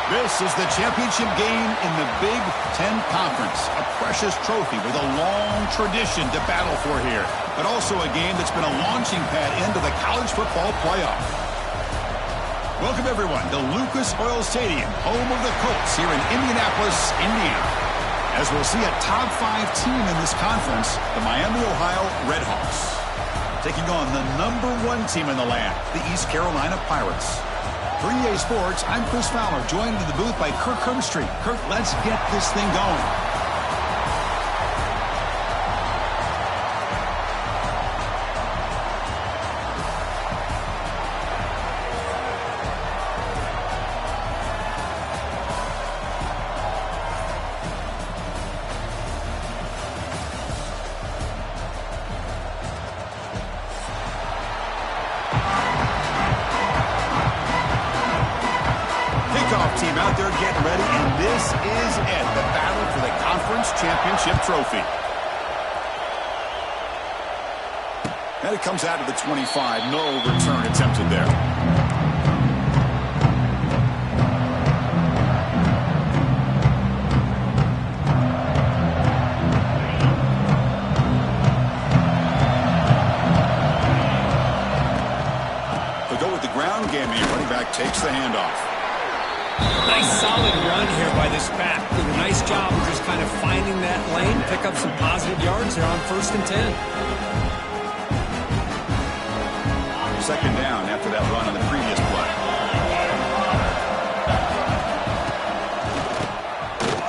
This is the championship game in the Big Ten Conference. A precious trophy with a long tradition to battle for here. But also a game that's been a launching pad into the college football playoff. Welcome, everyone, to Lucas Oil Stadium, home of the Colts here in Indianapolis, Indiana. As we'll see a top 5 team in this conference, the Miami, Ohio Redhawks, taking on the #1 team in the land, the East Carolina Pirates. For EA Sports, I'm Chris Fowler, joined in the booth by Kirk Herbstreit. Kirk, let's get this thing going. Team out there getting ready, and this is it, the battle for the conference championship trophy. And it comes out of the 25, no return attempted there. They go with the ground game, and running back takes the handoff. Nice solid run here by this back. Did a nice job of just kind of finding that lane, pick up some positive yards there on 1st and 10. Second down after that run on the previous play.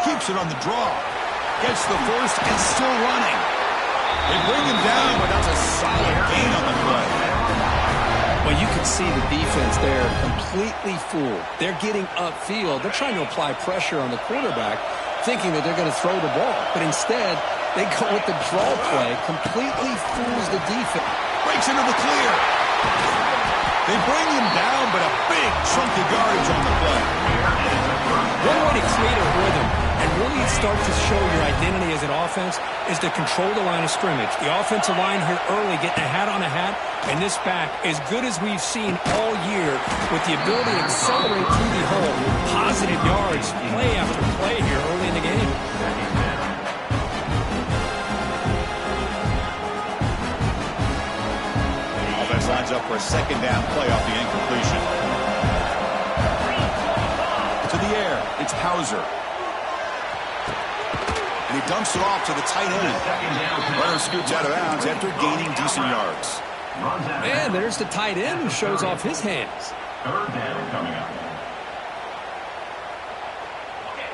Keeps it on the draw. Gets the first and still running. They bring him down, but that's a solid gain on the play. Well, you can see the defense there completely fooled. They're getting upfield. They're trying to apply pressure on the quarterback, thinking that they're going to throw the ball. But instead, they go with the draw play, completely fools the defense. Breaks into the clear. They bring him down, but a big chunk of yardage on the play. One way to create a rhythm and really start to show your identity as an offense is to control the line of scrimmage. The offensive line here early getting a hat on a hat, and this back as good as we've seen all year with the ability to accelerate through the hole. Positive yards, play after play here early in the game. Offense lines up for a second down play off the incompletion. To the air, it's Hauser. And he dumps it off to the tight end. Runner scoots out of bounds after gaining decent yards. And there's the tight end who shows off his hands. Third down coming up.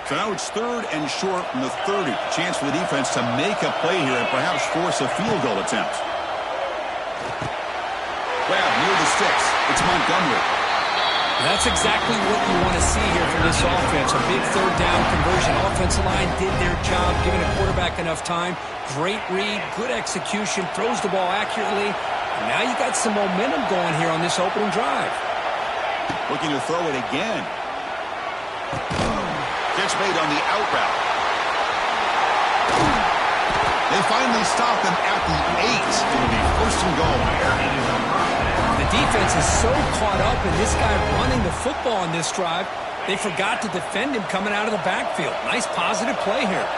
So now it's 3rd and short from the 30. Chance for the defense to make a play here and perhaps force a field goal attempt. Grab near the sticks. It's Montgomery. That's exactly what you want to see here from this offense. A big 3rd down conversion. Offensive line did their job, giving a quarterback enough time. Great read, good execution, throws the ball accurately. And now you got some momentum going here on this opening drive. Looking to throw it again. Catch made on the out route. They finally stop him at the 8. It will be 1st and goal. The defense is so caught up in this guy running the football on this drive, they forgot to defend him coming out of the backfield. Nice positive play here.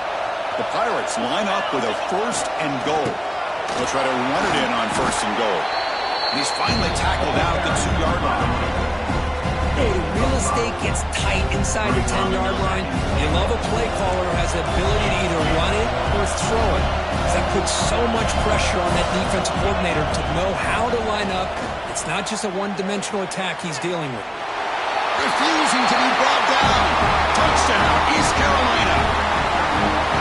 The Pirates line up with a 1st and goal. They'll try to run it in on 1st and goal. And he's finally tackled out the 2-yard line. Hey, real estate gets tight inside the 10-yard line. You love a play caller who has the ability to either run it or throw it. That puts so much pressure on that defensive coordinator to know how to line up. It's not just a one-dimensional attack he's dealing with. Refusing to be brought down. Touchdown, East Carolina.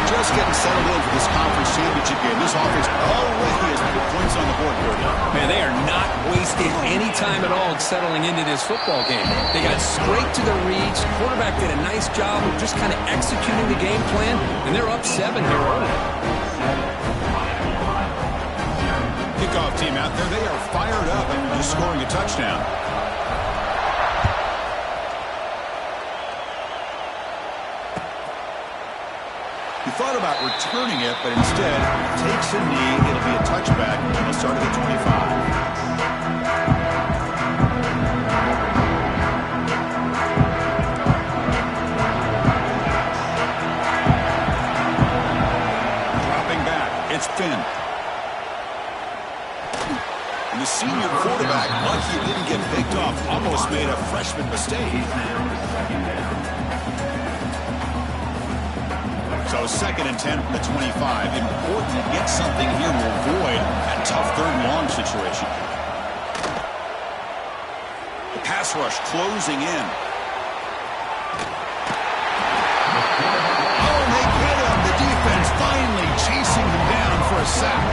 Just getting settled in for this conference championship game. This offense already has put points on the board for them. Man, they are not wasting any time at all settling into this football game. They got straight to the reads. Quarterback did a nice job of just kind of executing the game plan, and they're up 7 here early. Kickoff team out there, they are fired up after just scoring a touchdown. He thought about returning it, but instead takes a knee. It'll be a touchback, and he'll start at the 25. And the senior quarterback, lucky it didn't get picked off, almost made a freshman mistake. So 2nd and 10 from the 25. Important to get something here to avoid that tough 3rd and long situation. The pass rush closing in. Oh, and they get him. The defense finally chasing him down for a sack.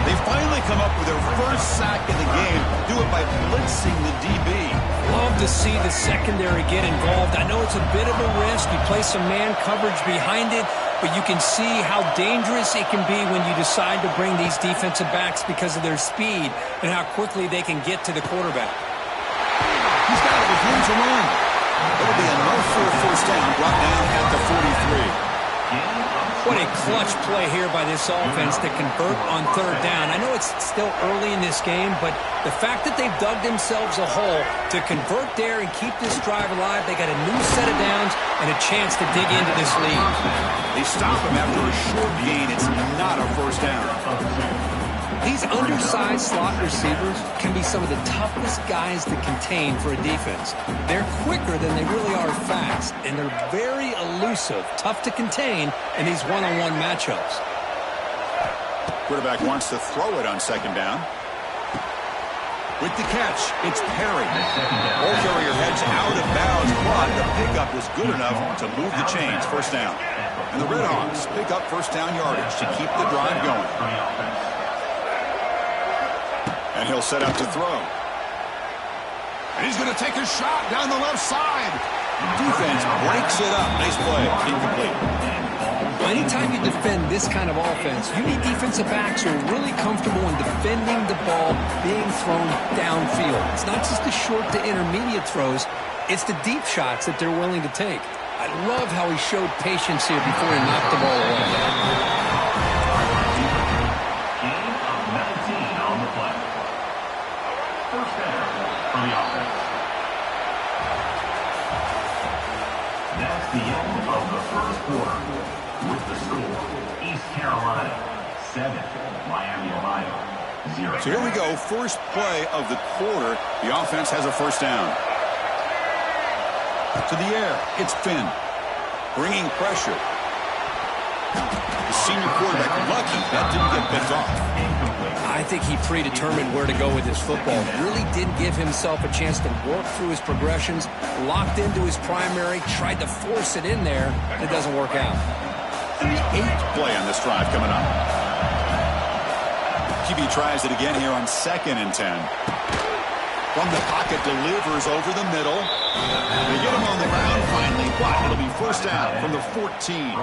They finally come up with their first sack of the game. Do it by blitzing the DB. Love to see the secondary get involved. I know it's a bit of a risk. You play some man coverage behind it, but you can see how dangerous it can be when you decide to bring these defensive backs because of their speed and how quickly they can get to the quarterback. He's got it with room to run. It'll be enough for a 1st down, brought down at the 43. What a clutch play here by this offense to convert on 3rd down. I know it's still early in this game, but the fact that they've dug themselves a hole to convert there and keep this drive alive, they got a new set of downs and a chance to dig into this lead. They stop him after a short gain. It's not a 1st down. These undersized slot receivers can be some of the toughest guys to contain for a defense. They're quicker than they really are fast, and they're very elusive, tough to contain in these one-on-one matchups. Quarterback wants to throw it on 2nd down. With the catch, it's Perry. Ball carrier heads out of bounds, but the pickup is good enough to move the chains. 1st down. And the Redhawks pick up 1st down yardage to keep the drive going. And he'll set up to throw. And he's going to take a shot down the left side. Defense breaks it up. Nice play. Incomplete. Well, anytime you defend this kind of offense, you need defensive backs who are really comfortable in defending the ball being thrown downfield. It's not just the short to intermediate throws. It's the deep shots that they're willing to take. I love how he showed patience here before he knocked the ball away. That's the end of the 1st quarter. With the score, East Carolina 7, Miami, Ohio 0. So here we go. First play of the quarter. The offense has a 1st down. To the air. It's Finn. Bringing pressure. The senior quarterback lucky that didn't get picked off. I think he predetermined where to go with his football. Really didn't give himself a chance to work through his progressions. Locked into his primary. Tried to force it in there. And it doesn't work out. And the 8th play on this drive coming up. QB tries it again here on 2nd and 10. From the pocket, delivers over the middle. They get him on the ground finally, but it'll be 1st down from the 14.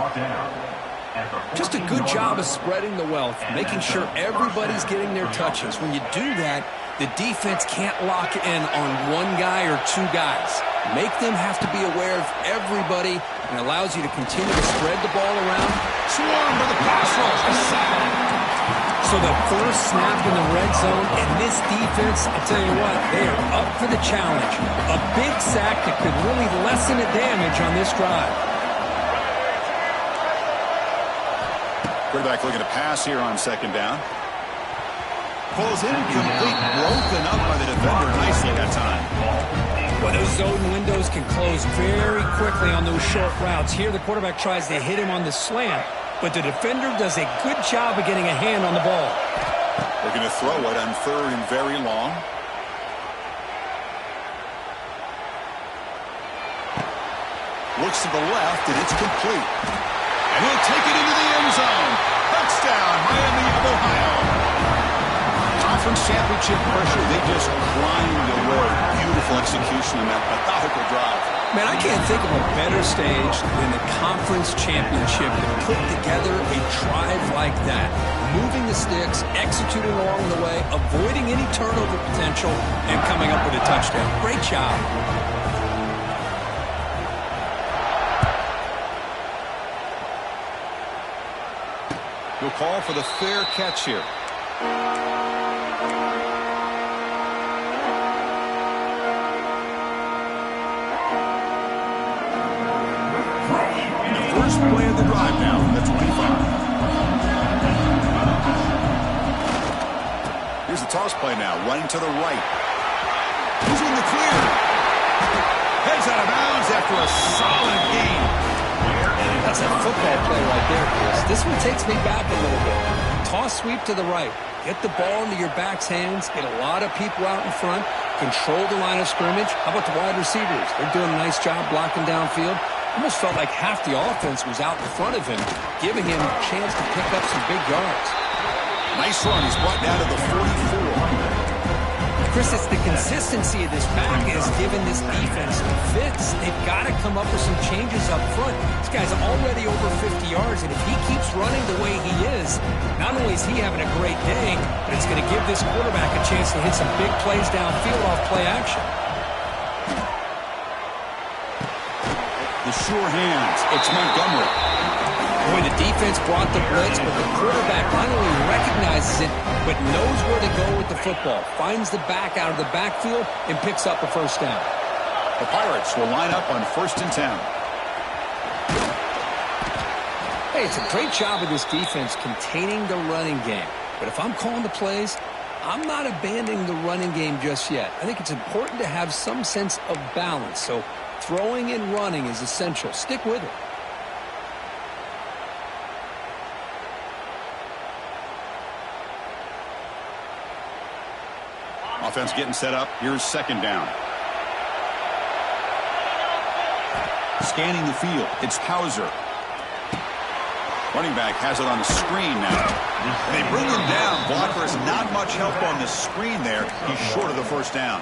Just a good job of spreading the wealth, making sure everybody's getting their touches. When you do that, the defense can't lock in on one guy or 2 guys. Make them have to be aware of everybody, and allows you to continue to spread the ball around. Swarm to the pass rush. A sack. So the first snap in the red zone, and this defense, I'll tell you what, they are up for the challenge. A big sack that could really lessen the damage on this drive. Quarterback looking to pass here on 2nd down. Pulls incomplete, broken up by the defender nicely that time. Well, those zone windows can close very quickly on those short routes. Here the quarterback tries to hit him on the slant, but the defender does a good job of getting a hand on the ball. Looking to throw it on 3rd and very long. Looks to the left, and it's complete. And he'll take it into the end zone. Touchdown, Miami of Ohio. Conference championship pressure, they just grind away. Beautiful execution on that methodical drive. Man, I can't think of a better stage than the conference championship to put together a drive like that. Moving the sticks, executing along the way, avoiding any turnover potential, and coming up with a touchdown. Great job. He'll call for the fair catch here. The first play of the drive now from the 25. Here's the toss play now, running to the right. He's in the clear. Heads out of bounds after a solid gain. That's a football play right there, Chris. This one takes me back a little bit. Toss sweep to the right. Get the ball into your back's hands. Get a lot of people out in front. Control the line of scrimmage. How about the wide receivers? They're doing a nice job blocking downfield. Almost felt like half the offense was out in front of him, giving him a chance to pick up some big yards. Nice run. He's brought down to the 44. Chris, it's the consistency of this back is giving this defense fits. They've got to come up with some changes up front. This guy's already over 50 yards, and if he keeps running the way he is, not only is he having a great day, but it's going to give this quarterback a chance to hit some big plays downfield off play action. The sure hands. It's Montgomery. Boy, the defense brought the blitz, but the quarterback not only recognizes it, but knows where to go with the football. Finds the back out of the backfield and picks up a first down. The Pirates will line up on 1st and 10. Hey, it's a great job of this defense containing the running game. But if I'm calling the plays, I'm not abandoning the running game just yet. I think it's important to have some sense of balance. So throwing and running is essential. Stick with it. Offense getting set up. Here's 2nd down. Scanning the field. It's Hauser. Running back has it on the screen now. They bring him down. Blocker is not much help on the screen there. He's short of the first down.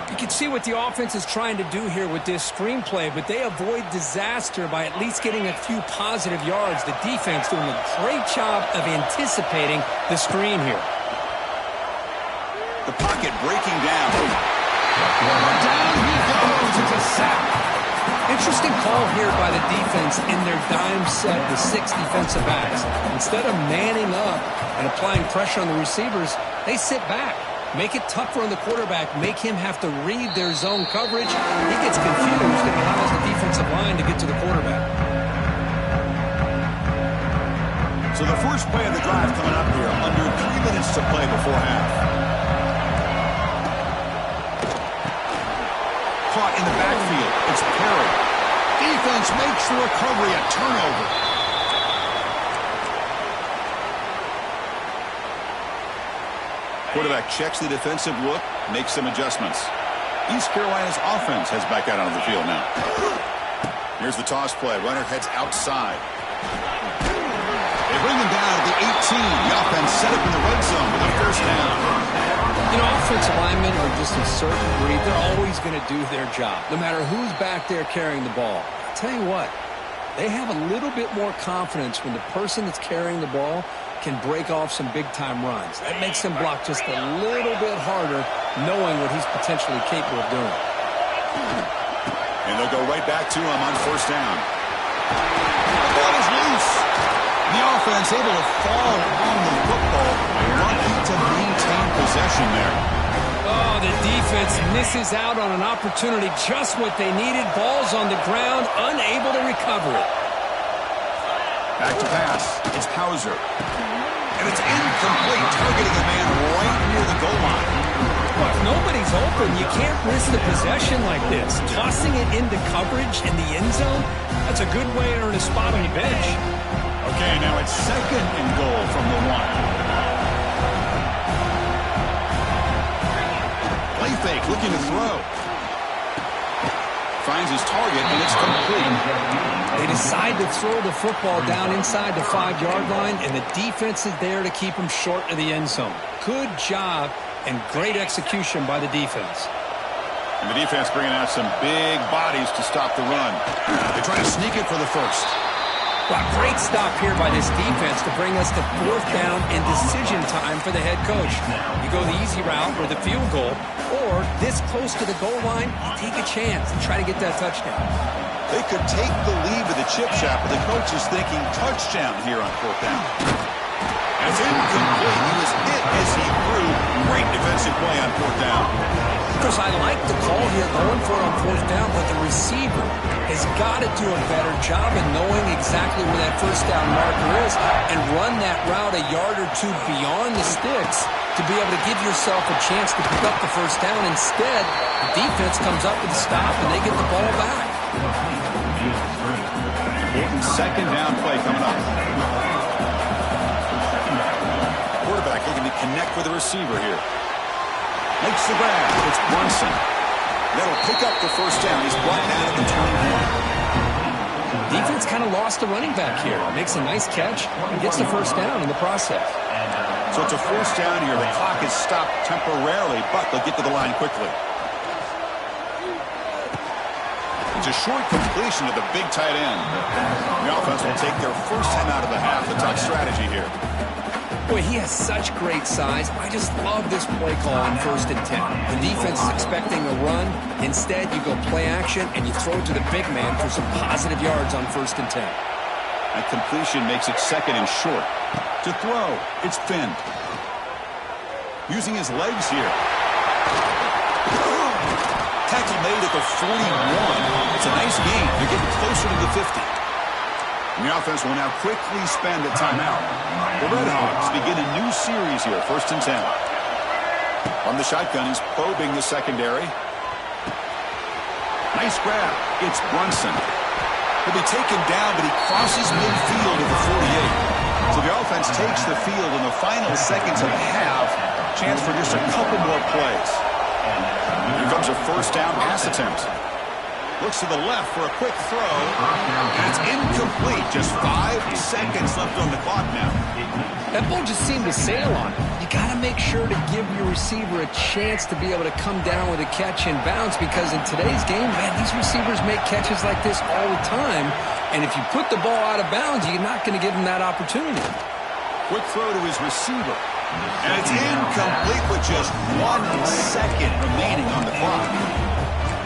You can see what the offense is trying to do here with this screenplay, but they avoid disaster by at least getting a few positive yards. The defense doing a great job of anticipating the screen here. The pocket breaking down. Down he goes. It's a sack. Interesting call here by the defense in their dime set with 6 defensive backs. Instead of manning up and applying pressure on the receivers, they sit back. Make it tougher on the quarterback. Make him have to read their zone coverage. He gets confused and allows the defensive line to get to the quarterback. So the first play of the drive coming up here. Under 3 minutes to play before half. Caught in the backfield. It's Perry. Defense makes the recovery a turnover. Quarterback checks the defensive look, makes some adjustments. East Carolina's offense heads back out onto the field now. Here's the toss play. Runner heads outside. They bring him down to the 18. The offense set up in the red zone with a first down. You know, offensive linemen are just a certain breed. They're always going to do their job, no matter who's back there carrying the ball. I'll tell you what, they have a little bit more confidence when the person that's carrying the ball can break off some big-time runs. That makes him block just a little bit harder, knowing what he's potentially capable of doing. And they'll go right back to him on first down. The ball is loose. The offense able to fall on the football, lucky to maintain possession there. Oh, the defense misses out on an opportunity, just what they needed. Ball's on the ground, unable to recover it. Back to pass. It's Hauser. And it's incomplete, targeting a man right near the goal line. Well, if nobody's open, you can't risk the possession like this. Tossing it into coverage in the end zone, that's a good way to earn a spot on the bench. Okay, now it's 2nd and goal from the 1. Play fake, looking to throw. Finds his target, and it's complete. They decide to throw the football down inside the 5-yard line, and the defense is there to keep him short of the end zone. Good job and great execution by the defense. And the defense bringing out some big bodies to stop the run. They try to sneak it for the first. Well, great stop here by this defense to bring us to 4th down and decision time for the head coach. You go the easy route or the field goal, or this close to the goal line, you take a chance and try to get that touchdown. They could take the lead with the chip shot, but the coach is thinking touchdown here on 4th down. And it's incomplete. He was hit as he threw. Great defensive play on 4th down. Chris, I like the call here going for it on fourth down, but the receiver has got to do a better job in knowing exactly where that first down marker is and run that route a yard or two beyond the sticks to be able to give yourself a chance to pick up the first down. Instead, the defense comes up with a stop and they get the ball back. Second down play coming up. Quarterback looking to connect with the receiver here. Makes the grab. It's Brunson. That'll pick up the first down. He's brought down at the 21. Defense kind of lost the running back here. Makes a nice catch and gets the first down in the process. So it's a first down here. The clock is stopped temporarily, but they'll get to the line quickly. It's a short completion to the big tight end. The offense will take their first 10 out of the half. The tough strategy here. Boy, he has such great size. I just love this play call on 1st and 10. The defense is expecting a run. Instead, you go play action, and you throw it to the big man for some positive yards on 1st and 10. That completion makes it second and short. To throw, it's Finn. Using his legs here. Tackle made at the 41. It's a nice gain. They're getting closer to the 50. And the offense will now quickly spend a timeout. The Red Hawks begin a new series here, 1st and 10. From the shotgun, he's probing the secondary. Nice grab. It's Brunson. He'll be taken down, but he crosses midfield at the 48. So the offense takes the field in the final seconds of the half. Chance for just a couple more plays. Here comes a first down pass attempt. Looks to the left for a quick throw. And it's incomplete. Just 5 seconds left on the clock now. That ball just seemed to sail on it. You got to make sure to give your receiver a chance to be able to come down with a catch and bounce, because in today's game, man, these receivers make catches like this all the time. And if you put the ball out of bounds, you're not going to give them that opportunity. Quick throw to his receiver. And it's incomplete with just 1 second remaining on the clock.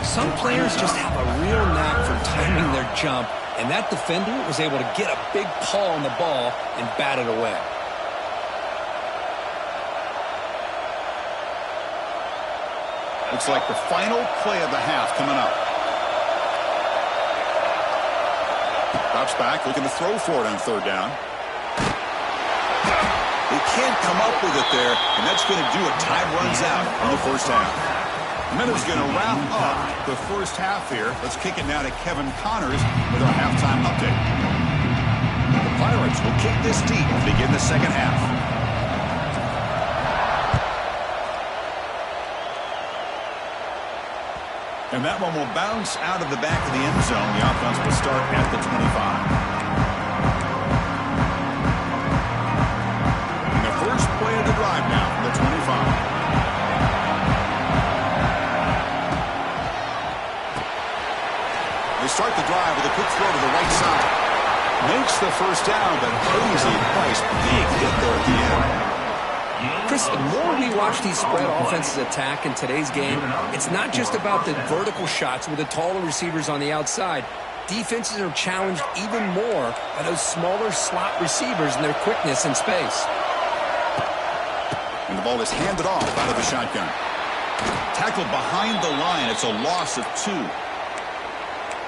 Some players just have a real knack for timing their jump, and that defender was able to get a big paw on the ball and bat it away. Looks like the final play of the half coming up. Drops back, looking to throw for it on 3rd down. They can't come up with it there, and that's going to do it. Time runs out in the first half. Miller's going to wrap up the first half here. Let's kick it now to Kevin Connors with our halftime update. The Pirates will kick this deep to begin the second half. And that one will bounce out of the back of the end zone. The offense will start at the 25. First play of the drive now from the 25. They start the drive with a quick throw to the right side. Makes the first down, but crazy price. Big hit there at the end. Chris, the more we watch these spread offenses attack in today's game, it's not just about the vertical shots with the taller receivers on the outside. Defenses are challenged even more by those smaller slot receivers and their quickness in space. And the ball is handed off out of the shotgun. Tackled behind the line. It's a loss of 2.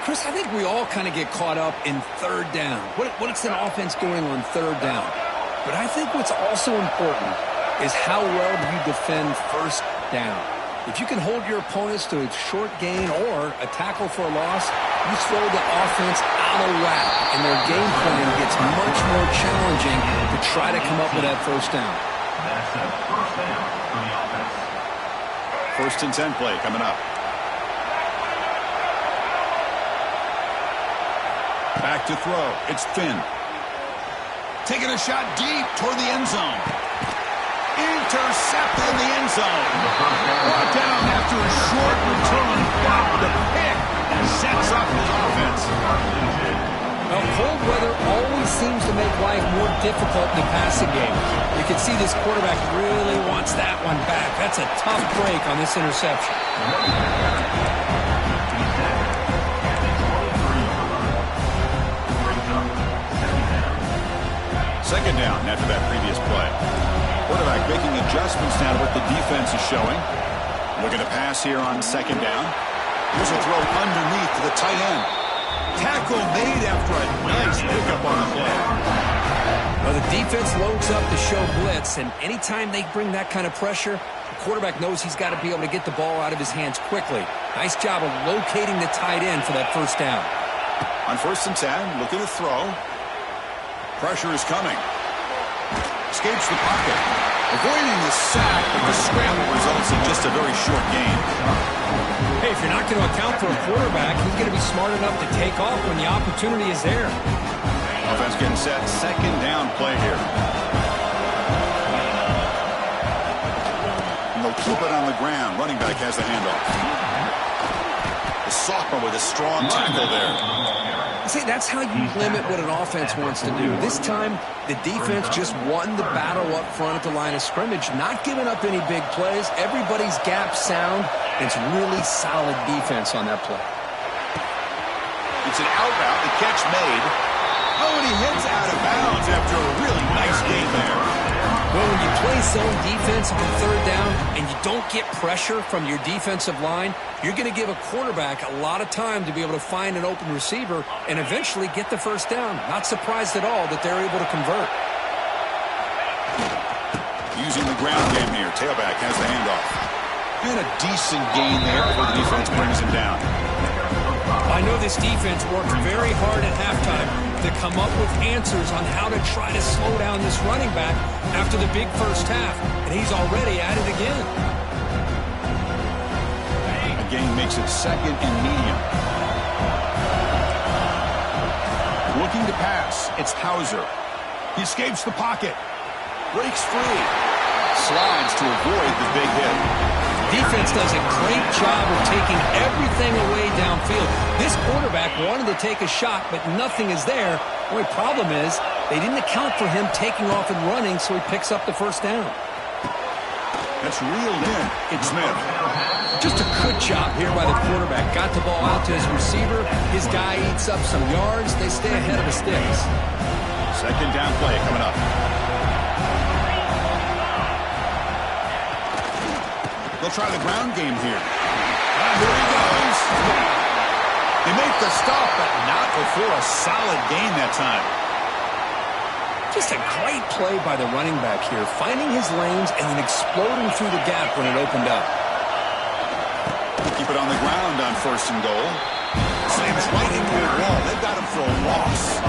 Chris, I think we all kind of get caught up in 3rd down. What's an offense doing on 3rd down? But I think what's also important is how well do you defend 1st down. If you can hold your opponents to a short gain or a tackle for a loss, you throw the offense out of whack, and their game plan gets much more challenging to try to come up with that 1st down. That's a first down for the offense. 1st and 10 play coming up. Back to throw. It's Finn. Taking a shot deep toward the end zone. Intercepted in the end zone. Brought down after a short return. Wow, the pick sets up his offense. Well, cold weather always seems to make life more difficult in the passing game. You can see this quarterback really wants that one back. That's a tough break on this interception. Second down after that previous play. Quarterback making adjustments now to what the defense is showing. Looking to pass here on second down. Here's a throw underneath to the tight end. Tackle made after a nice pickup on the play. Well, the defense loads up to show blitz, and anytime they bring that kind of pressure, the quarterback knows he's got to be able to get the ball out of his hands quickly. Nice job of locating the tight end for that first down. On 1st and 10, looking to throw. Pressure is coming. Escapes the pocket. Avoiding the sack, but the scramble results in just a very short gain. Hey, if you're not going to account for a quarterback, he's going to be smart enough to take off when the opportunity is there. Offense getting set. Second down play here. And they'll keep it on the ground. Running back has the handoff. The sophomore with a strong tackle there. See, that's how you limit what an offense wants to do. This time, the defense just won the battle up front at the line of scrimmage, not giving up any big plays. Everybody's gap sound. It's really solid defense on that play. It's an out route. The catch made. Oh, and he heads out of bounds after a really nice game there. Well, when you play zone defense on third down and you don't get pressure from your defensive line, you're going to give a quarterback a lot of time to be able to find an open receiver and eventually get the first down. Not surprised at all that they're able to convert. Using the ground game here. Tailback has the handoff. And a decent gain there before the defense brings him down. I know this defense worked very hard at halftime to come up with answers on how to try to slow down this running back after the big first half, and he's already at it again. A gain makes it second and medium. Looking to pass. It's Hauser. He escapes the pocket. Breaks free. Slides to avoid the big hit. Defense does a great job of taking everything away downfield. This quarterback wanted to take a shot, but nothing is there. The only problem is they didn't account for him taking off and running, so he picks up the first down. That's reeled in. It's Smith. Just a good job here by the quarterback. Got the ball out to his receiver. His guy eats up some yards. They stay ahead of the sticks. Second down play coming up. They'll try the ground game here. Here he goes. They make the stop, but not before a solid gain that time. Just a great play by the running back here, finding his lanes and then exploding through the gap when it opened up. Keep it on the ground on 1st and goal. Slams right into the wall. They've got him for a loss.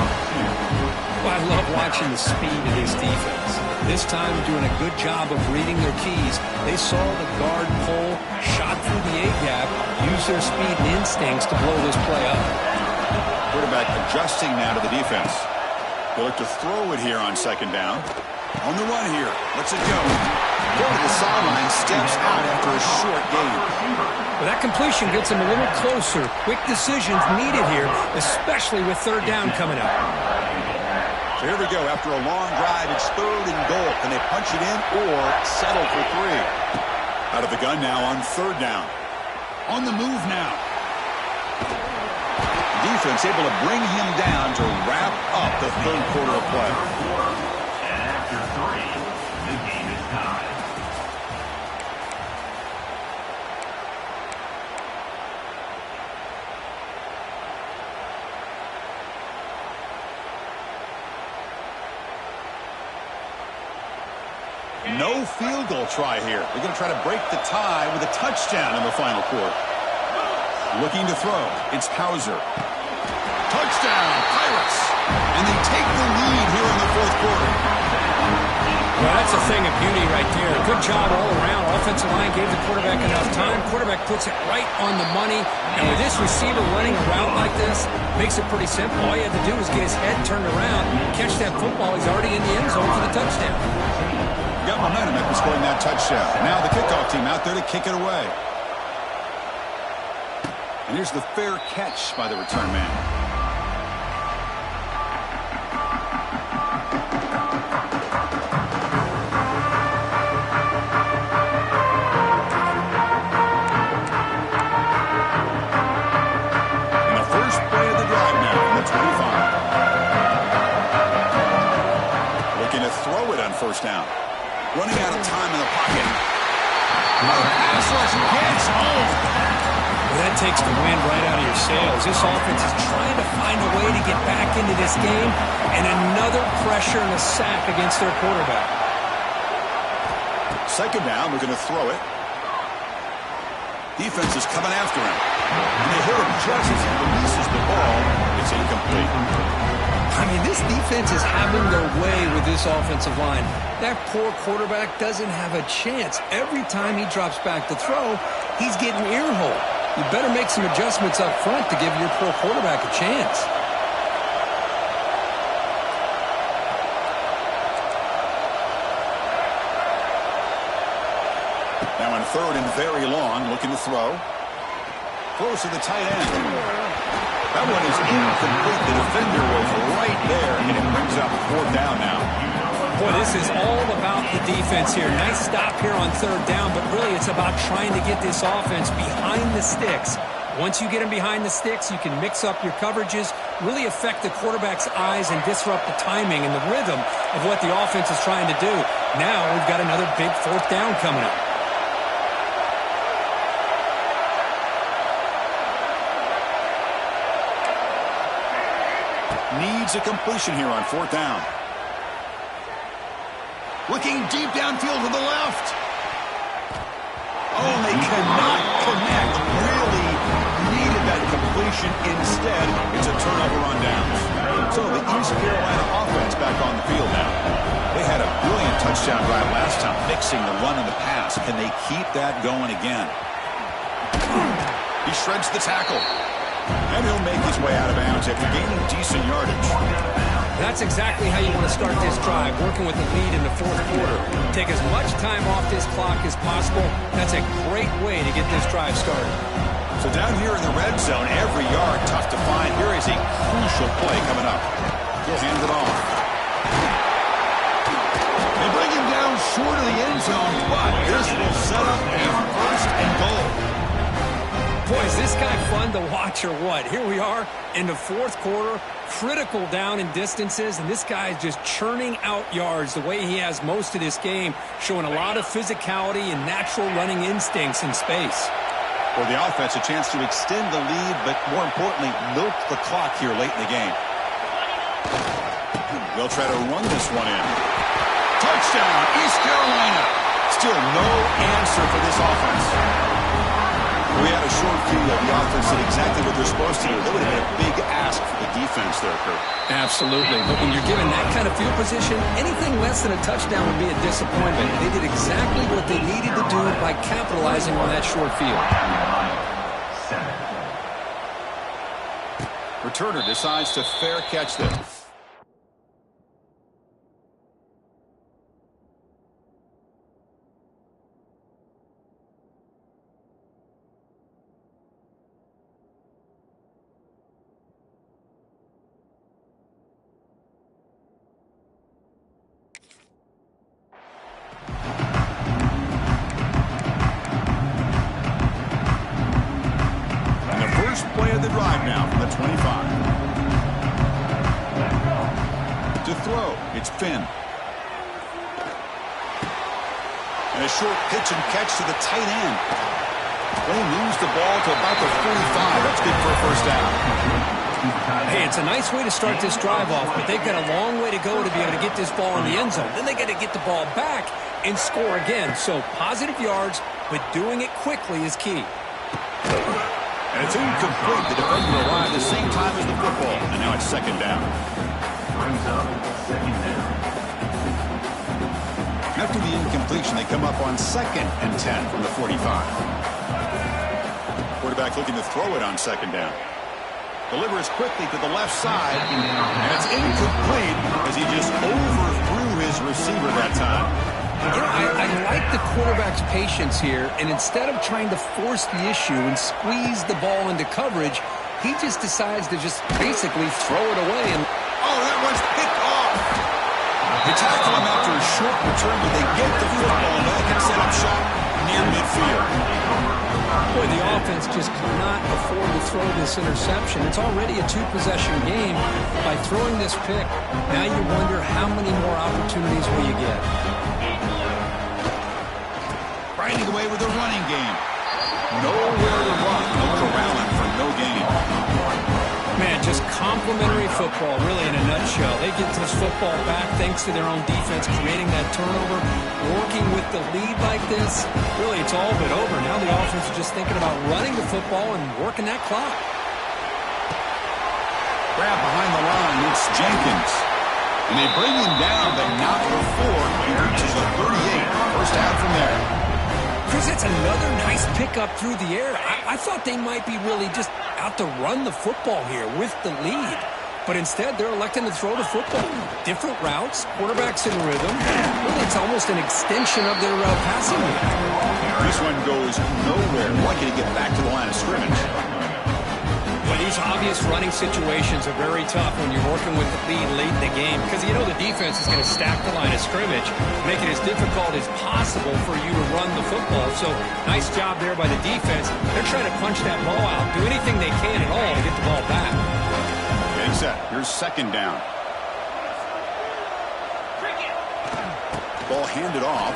Well, I love watching the speed of this defense. This time doing a good job of reading their keys. They saw the guard pull, shot through the A-gap, used their speed and instincts to blow this play up. Quarterback adjusting now to the defense. They look to throw it here on second down. On the run here. Lets it go. Go to the sideline, steps out after a short gain. Well, that completion gets him a little closer. Quick decisions needed here, especially with third down coming up. So here we go. After a long drive, it's 3rd and goal. Can they punch it in or settle for 3? Out of the gun now on 3rd down. On the move now. Defense able to bring him down to wrap up the 3rd quarter of play. And after 3, the game is tied. No field goal try here. They're going to try to break the tie with a touchdown in the final quarter. Looking to throw. It's Hauser. Touchdown, Pirates. And they take the lead here in the 4th quarter. Well, that's a thing of beauty right there. Good job all around. Offensive line gave the quarterback enough time. Quarterback puts it right on the money. And with this receiver running a route like this, makes it pretty simple. All you have to do is get his head turned around, catch that football. He's already in the end zone for the touchdown. Got momentum after scoring that touchdown. Now the kickoff team out there to kick it away. And here's the fair catch by the return man. And the first play of the drive now from the 25. Looking to throw it on 1st down. Running out of time in the pocket. Pass rush gets home. Well, that takes the wind right out of your sails. This offense is trying to find a way to get back into this game, and another pressure and a sack against their quarterback. Second down, we're going to throw it. Defense is coming after him. And they hit him just as he releases the ball. It's incomplete. I mean, this defense is having their way with this offensive line. That poor quarterback doesn't have a chance. Every time he drops back to throw, he's getting ear-hole. You better make some adjustments up front to give your poor quarterback a chance. Now on third and very long, looking to throw. Throws to the tight end. That one is incomplete. The defender was right there, and it brings up fourth down now. Boy, this is all about the defense here. Nice stop here on third down, but really it's about trying to get this offense behind the sticks. Once you get them behind the sticks, you can mix up your coverages, really affect the quarterback's eyes and disrupt the timing and the rhythm of what the offense is trying to do. Now we've got another big fourth down coming up. Needs a completion here on fourth down. Looking deep downfield to the left. Oh, they cannot connect. Really needed that completion. Instead, it's a turnover on downs. So the East Carolina offense back on the field now. They had a brilliant touchdown drive last time, mixing the run and the pass. Can they keep that going again? He shreds the tackle. And he'll make his way out of bounds after gaining decent yardage. That's exactly how you want to start this drive, working with the lead in the fourth quarter. Take as much time off this clock as possible. That's a great way to get this drive started. So down here in the red zone, every yard tough to find. Here is a crucial play coming up. He'll hand it off. They bring him down short of the end zone, but this will set up a first and goal. Boy, is this guy fun to watch or what? Here we are in the fourth quarter, critical down in distances, and this guy is just churning out yards the way he has most of this game, showing a lot of physicality and natural running instincts in space. For the offense, a chance to extend the lead, but more importantly, milk the clock here late in the game. They'll try to run this one in. Touchdown, East Carolina. Still no answer for this offense. We had a short field. The offense did exactly what they're supposed to do. That would have been a big ask for the defense there, Kurt. Absolutely. But when you're given that kind of field position, anything less than a touchdown would be a disappointment. They did exactly what they needed to do by capitalizing on that short field. Returner decides to fair catch this. Play of the drive now from the 25. To throw, it's Finn. And a short pitch and catch to the tight end. They moves the ball to about the 45. That's good for a first down. Hey, it's a nice way to start this drive off, but they've got a long way to go to be able to get this ball in the end zone. Then they got to get the ball back and score again. So positive yards, but doing it quickly is key. And it's incomplete. The defender arrived at the same time as the football. And now it's second down. Brings up second down. After the incompletion, they come up on 2nd and 10 from the 45. Quarterback looking to throw it on second down. Delivers quickly to the left side. And it's incomplete as he just overthrew his receiver that time. You know, I like the quarterback's patience here, and instead of trying to force the issue and squeeze the ball into coverage, he just decides to just basically throw it away. And oh, that one's picked off. They tackle him after a short return, but they get the football back and set up shop near midfield. Boy, the offense just cannot afford to throw this interception. It's already a two-possession game. By throwing this pick, now you wonder how many more opportunities will you get. fighting away with a running game. Nowhere to run. No corralling for no gain. Man, just complimentary football, really, in a nutshell. They get this football back thanks to their own defense, creating that turnover, working with the lead like this. Really, it's all but over. Now the offense is just thinking about running the football and working that clock. Grab behind the line. It's Jenkins. And they bring him down, but not before he reaches the 38. First down from there. Chris, it's another nice pickup through the air. I thought they might be really just out to run the football here with the lead. But instead, they're electing to throw the football. Different routes, quarterbacks in rhythm. Really, it's almost an extension of their passing game. This one goes nowhere. Lucky to get back to the line of scrimmage. Well, these obvious running situations are very tough when you're working with the lead late in the game because you know the defense is going to stack the line of scrimmage, make it as difficult as possible for you to run the football. So, nice job there by the defense. They're trying to punch that ball out, do anything they can at all to get the ball back. Getting set. Here's second down. Ball handed off.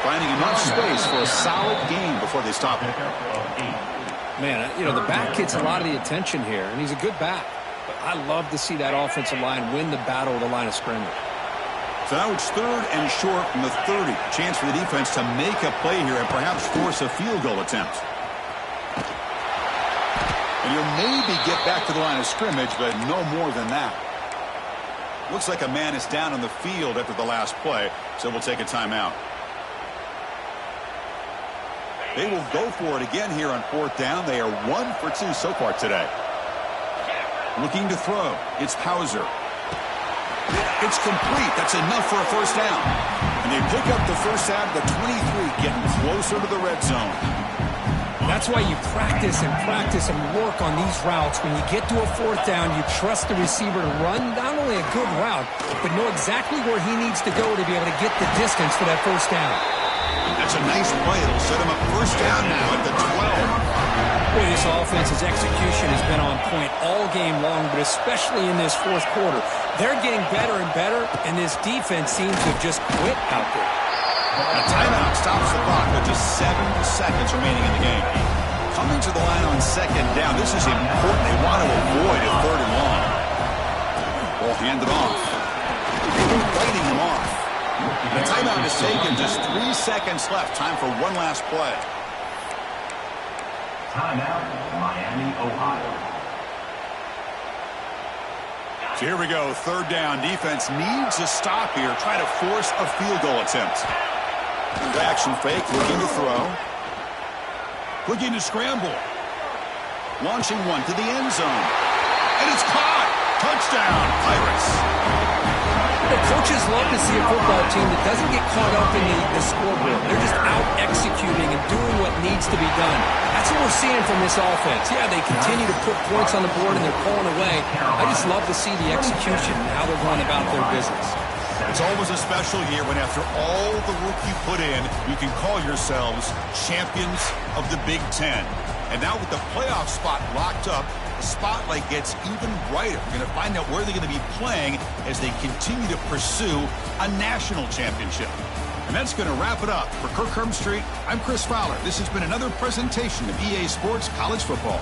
Finding enough space for a solid gain before they stop it. Man, you know, the back gets a lot of the attention here, and he's a good back. But I love to see that offensive line win the battle with the line of scrimmage. So now it's third and short from the 30. Chance for the defense to make a play here and perhaps force a field goal attempt. And you'll maybe get back to the line of scrimmage, but no more than that. Looks like a man is down on the field after the last play, so we'll take a timeout. They will go for it again here on fourth down. They are 1 for 2 so far today. Looking to throw. It's Hauser. It's complete. That's enough for a first down. And they pick up the first down to the 23, getting closer to the red zone. That's why you practice and work on these routes. When you get to a fourth down, you trust the receiver to run not only a good route, but know exactly where he needs to go to be able to get the distance for that first down. That's a nice play. It'll set him up first down now at the 12. Boy, this offense's execution has been on point all game long, but especially in this fourth quarter. They're getting better and better, and this defense seems to have just quit out there. A timeout stops the clock with just 7 seconds remaining in the game. Coming to the line on second down. This is important. They want to avoid a third and long. Ball handed off. Fighting him off. The timeout is taken. Just 3 seconds left. Time for one last play. Timeout, Miami, Ohio. So here we go. Third down. Defense needs a stop here. Try to force a field goal attempt. Action fake. Looking to throw. Looking to scramble. Launching one to the end zone. And it's caught. Touchdown, Pirates. The coaches love to see a football team that doesn't get caught up in the scoreboard. They're just out executing and doing what needs to be done. That's what we're seeing from this offense. Yeah, they continue to put points on the board and they're pulling away. I just love to see the execution and how they're going about their business. It's always a special year when after all the work you put in, you can call yourselves champions of the Big Ten. And now with the playoff spot locked up, the spotlight gets even brighter. We're going to find out where they're going to be playing as they continue to pursue a national championship. And that's going to wrap it up. For Kirk Street, I'm Chris Fowler. This has been another presentation of EA Sports College Football.